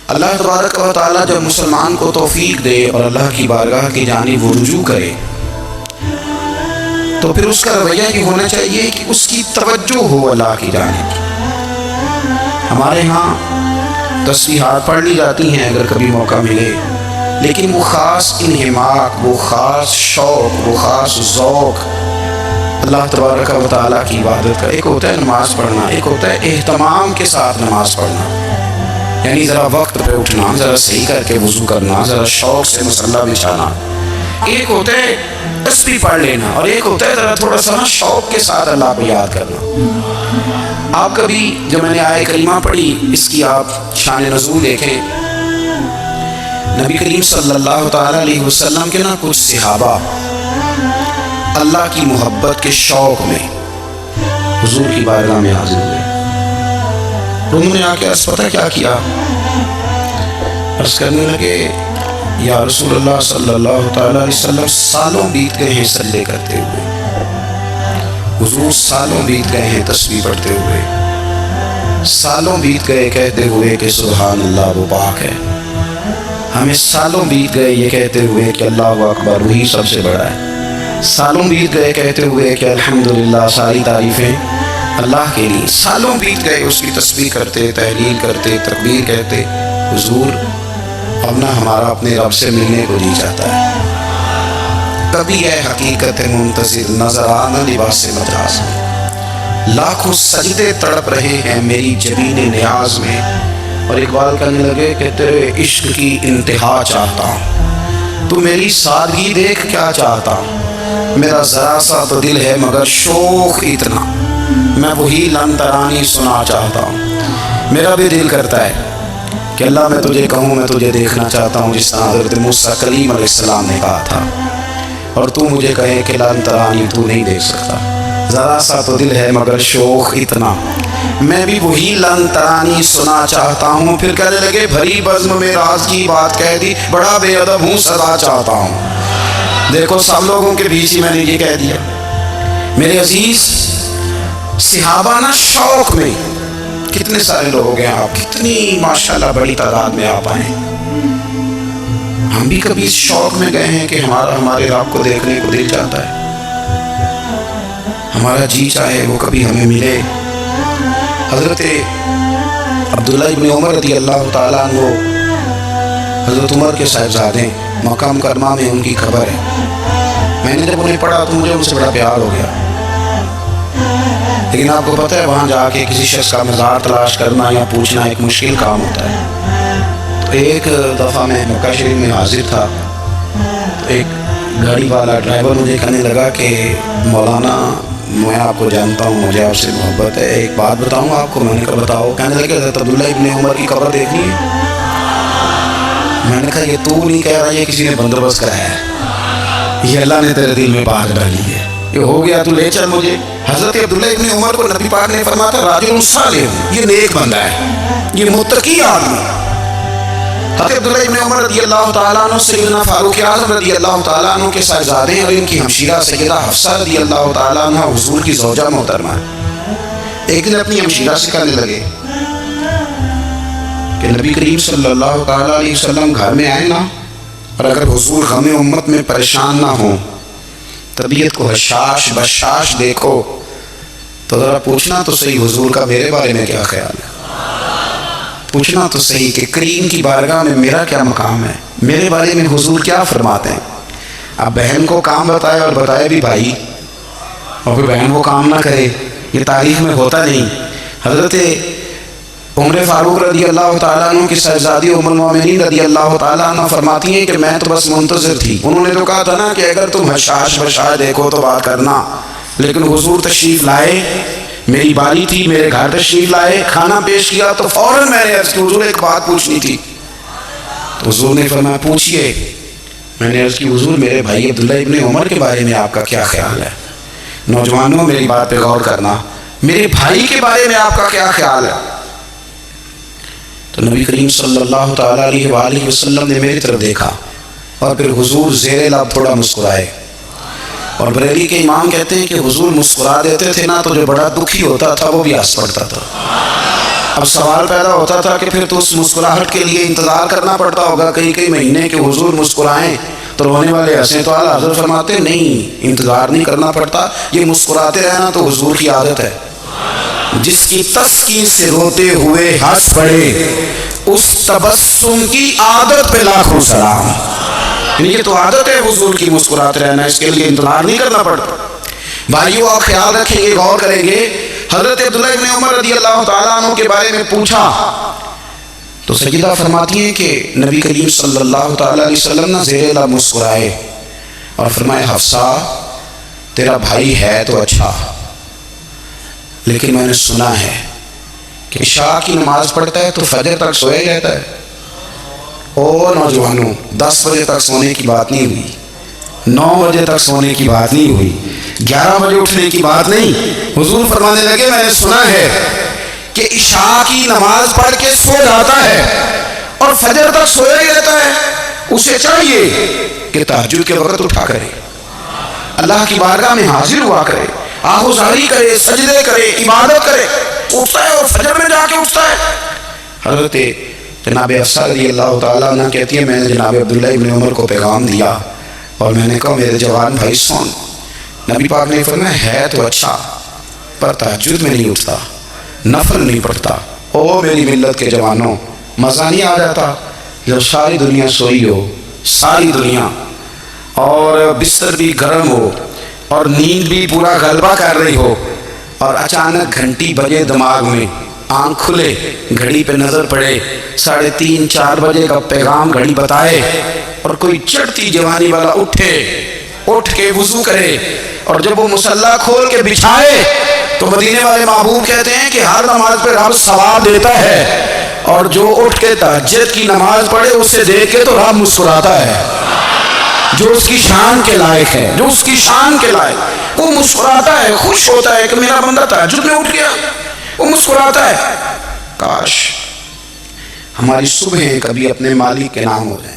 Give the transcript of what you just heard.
اللہ تبارک و تعالیٰ جب مسلمان کو توفیق دے اور اللہ کی بارگاہ کی جانب وہ رجوع کرے تو پھر اس کا رویہ یہ ہونا چاہیے کہ اس کی توجہ ہو اللہ کی جانب۔ ہمارے ہاں تسبیحات پڑھ لی جاتی ہیں اگر کبھی موقع ملے، لیکن وہ خاص انہماک، وہ خاص شوق، وہ خاص ذوق اللہ تبارک و تعالیٰ کی عبادت کا، ایک ہوتا ہے نماز پڑھنا، ایک ہوتا ہے اہتمام کے ساتھ نماز پڑھنا، یعنی ذرا وقت پہ اٹھنا، ذرا صحیح کر کے وضو کرنا، ذرا شوق سے مصلی بچھانا۔ ایک ہوتا ہے تسبیح پڑھ لینا اور ایک ہوتا ہے ذرا تھوڑا سا شوق کے ساتھ اللہ کو یاد کرنا۔ آپ کبھی جو میں نے آیہ کریمہ پڑھی اس کی آپ شان نزول دیکھیں، نبی کریم صلی اللہ تعالیٰ علیہ وسلم کے کچھ صحابہ اللہ کی محبت کے شوق میں حضور کی بارگاہ میں حاضر ہوئے۔ انہوں نے آ کے پتہ کیا کیا، عرض کرنے لگے یا رسول اللہ صلی اللہ تعالیٰ علیہ وسلم سالوں بیت گئے ہیں صلے کرتے ہوئے، حضور سالوں بیت گئے ہیں تسبیح پڑھتے ہوئے، سالوں بیت گئے کہتے ہوئے کہ سبحان اللہ وہ پاک ہے، ہمیں سالوں بیت گئے یہ کہتے ہوئے کہ اللہ اکبر وہی سب سے بڑا ہے، سالوں بیت گئے کہتے ہوئے کہ الحمدللہ ساری تعریفیں اللہ کے لیے، سالوں بیت گئے اس کی تسبیح کرتے، تحلیل کرتے، تکبیر کہتے۔ حضور اب نہ ہمارا اپنے رب سے ملنے کو جی چاہتا ہے، کبھی ہے حقیقت منتظر نظر آنا لباس مجاز میں، لاکھوں سجدے تڑپ رہے ہیں میری جبین نیاز میں۔ اور اقبال کہنے لگے کہ تیرے عشق کی انتہا چاہتا ہوں، تو میری سادگی دیکھ کیا چاہتا ہوں، میرا ذرا سا تو دل ہے مگر شوق اتنا، میں وہی لن ترانی سنا چاہتا ہوں۔ میرا بھی دل کرتا ہے کہ اللہ میں تجھے کہوں میں تجھے دیکھنا چاہتا ہوں، جس طرح حضرت موسیٰ کلیم علیہ السلام نے کہا تھا، اور تو مجھے کہے کہ لن ترانی تو نہیں دیکھ سکتا، ذرا سا تو دل ہے مگر شوق اتنا، میں بھی وہی لن ترانی سنا چاہتا ہوں۔ پھر کہنے لگے بھری بزم میں راز کی بات کہہ دی، بڑا بے ادب ہوں سزا چاہتا ہوں۔ دیکھو سب لوگوں کے بیچ ہی میں نے یہ کہہ دیا۔ میرے عزیز صحابہ نا شوق میں، کتنے سارے لوگ ہیں آپ، کتنی ماشاءاللہ بڑی تعداد میں آپ آئے، ہم بھی کبھی اس شوق میں گئے ہیں کہ ہمارے رب کو دیکھنے کو دل چاہتا ہے، ہمارا جی چاہے وہ کبھی ہمیں ملے۔ حضرت عبداللہ ابن عمر رضی اللہ تعالیٰ عنہ حضرت عمر کے صاحبزادے، مکہ مکرمہ میں ان کی خبر ہے، میں نے جب انہیں پڑھا تو مجھے ان سے بڑا پیار ہو گیا، لیکن آپ کو پتہ ہے وہاں جا کے کسی شخص کا مزار تلاش کرنا یا پوچھنا ایک مشکل کام ہوتا ہے۔ تو ایک دفعہ میں مکہ شریف میں حاضر تھا، تو ایک گاڑی والا ڈرائیور مجھے کہنے لگا کہ مولانا میں آپ کو جانتا ہوں، مجھے آپ سے محبت ہے، ایک بات بتاؤں آپ کو۔ میں نے کہا بتاؤ۔ کہنے لگے حضرت عبداللہ ابن عمر کی قبر دیکھنی ہے۔ میں نے کہا یہ تو نہیں کہہ رہا، یہ کسی نے بندوبست کرایا ہے، یہ اللہ نے تیرے دل میں بات ڈالی ہے، یہ ہو گیا تو لے چل مجھے۔ حضرت عبداللہ ابن عمر کو نبی پاک نے فرمایا تھا راجل صالح، یہ نیک بندہ ہے، یہ متقی آدمی۔ حضرت عبداللہ ابن عمر رضی اللہ تعالیٰ عنہ سیدنا فاروق اعظم رضی اللہ تعالیٰ عنہ کے صاحبزادے ہیں، اور ان کی ہمشیرہ سیدہ حفصہ رضی اللہ تعالیٰ عنہ حضور کی زوجہ محترمہ ہے۔ ایک دن اپنی ہمشیرہ سے کہنے لگے کہ نبی کریم صلی اللہ تعالیٰ علیہ وسلم گھر میں آئے نا، اور اگر حضور غم امت میں پریشان نہ ہوں، طبیعت کو حشاش بشاش دیکھو تو ذرا پوچھنا تو صحیح حضور کا میرے بارے میں کیا خیال ہے، پوچھنا تو صحیح کہ کریم کی بارگاہ میں میرا کیا مقام ہے، میرے بارے میں حضور کیا فرماتے ہیں۔ اب بہن کو کام بتائے اور بتائے بھی بھائی، اور پھر بہن وہ کام نہ کرے، یہ تاریخ میں ہوتا نہیں۔ حضرت عمر فاروق رضی اللہ تعالیٰ عنہ کی صاحبزادی ام المومنین رضی اللہ تعالیٰ عنہ فرماتی ہیں کہ میں تو بس منتظر تھی، انہوں نے تو کہا تھا نا کہ اگر تم حشاش بشاش دیکھو تو بات کرنا، لیکن حضور تشریف لائے، میری باری تھی، میرے گھر تشریف لائے، کھانا پیش کیا تو فوراً میں نے عرض کی حضور ایک بات پوچھنی تھی، تو حضور نے فرمایا پوچھئے۔ میں نے عرض کی حضور میرے بھائی عبداللہ ابن عمر کے بارے میں آپ کا کیا خیال ہے؟ نوجوانوں میری بات پہ غور کرنا، میرے بھائی کے بارے میں آپ کا کیا خیال ہے؟ تو نبی کریم صلی اللہ تعالیٰ علیہ وآلہ وسلم نے میری طرف دیکھا، اور پھر حضور زیر لب تھوڑا مسکرائے، اور بریلی کے امام کہتے ہیں کہ حضور مسکرا دیتے تھے نا تو جو بڑا دکھی ہوتا تھا وہ بھی ہنس پڑتا تھا۔ اب سوال پیدا ہوتا تھا کہ پھر تو اس مسکراہٹ کے لیے انتظار کرنا پڑتا ہوگا کئی مہینے کہ حضور مسکرائیں تو رونے والے ہنسیں، تو اعلیٰ حضرت فرماتے نہیں، انتظار نہیں کرنا پڑتا، یہ مسکراتے رہنا تو حضور کی عادت ہے۔ جس کی تسکین سے روتے ہوئے ہنس پڑے اس تبسم کی عادت پہ لاکھوں سلام۔ یعنی یہ تو عادت ہے حضور کی مسکراتے رہنا، اس کے لیے انتظار نہیں کرنا پڑتا۔ بھائیو آپ خیال رکھیں گے، غور کریں گے، حضرت عبداللہ ابن عمر رضی اللہ تعالیٰ عنہ کے بارے میں پوچھا تو سیدہ فرماتی ہیں کہ نبی کریم صلی اللہ تعالیٰ علیہ وسلم نے زیر لب مسکرائے اور فرمائے حفصہ تیرا بھائی ہے تو اچھا، لیکن میں نے سنا ہے کہ عشاء کی نماز پڑھتا ہے تو فجر تک سویا رہتا ہے۔ او نوجوانوں، 10 بجے تک سونے کی بات نہیں ہوئی، 9 بجے تک سونے کی بات نہیں ہوئی، 11 بجے اٹھنے کی بات نہیں۔ حضور فرمانے لگے میں نے سنا ہے کہ عشاء کی نماز پڑھ کے سو جاتا ہے اور فجر تک سویا ہی رہتا ہے، اسے چاہیے کہ تہجد کے وقت اٹھا کرے، اللہ کی بارگاہ میں حاضر ہوا کرے، آہوزاری کرے، سجدے کرے، عبادت کرے، اٹھتا ہے اور فجر میں جا کے اٹھتا ہے۔ حضرت جناب حفصہ رضی اللہ تعالیٰ عنہ کہتی ہے میں نے جناب عبداللہ ابن عمر کو پیغام دیا اور میں نے کہا میرے جوان بھائی سن، نبی پاک نے فرمایا ہے تو اچھا پر تہجد میں نہیں اٹھتا، نفل نہیں پڑھتا۔ او میری ملت کے جوانوں، مزہ نہیں آ جاتا جب ساری دنیا سوئی ہو، ساری دنیا، اور بستر بھی گرم ہو اور نیند بھی پورا غلبہ کر رہی ہو، اور اچانک گھنٹی بجے دماغ میں، آنکھ کھلے، گھڑی پہ نظر پڑے، 3:30 4 بجے کا پیغام گھڑی بتائے، اور کوئی چڑھتی جوانی والا اٹھ کے وضو کرے، اور جب وہ مصلی کھول کے بچھائے تو مدینے والے محبوب کہتے ہیں کہ ہر نماز پہ رب ثواب دیتا ہے، اور جو اٹھ کے تہجد کی نماز پڑھے اسے دیکھ کے تو رب مسکراتا ہے، جو اس کی شان کے لائق ہے، جو اس کی شان کے لائق، وہ مسکراتا ہے، خوش ہوتا ہے کہ میرا بندہ تہجد میں اٹھ گیا، وہ مسکراتا ہے۔ کاش ہماری صبحیں کبھی اپنے مالک کے نام ہو جائیں۔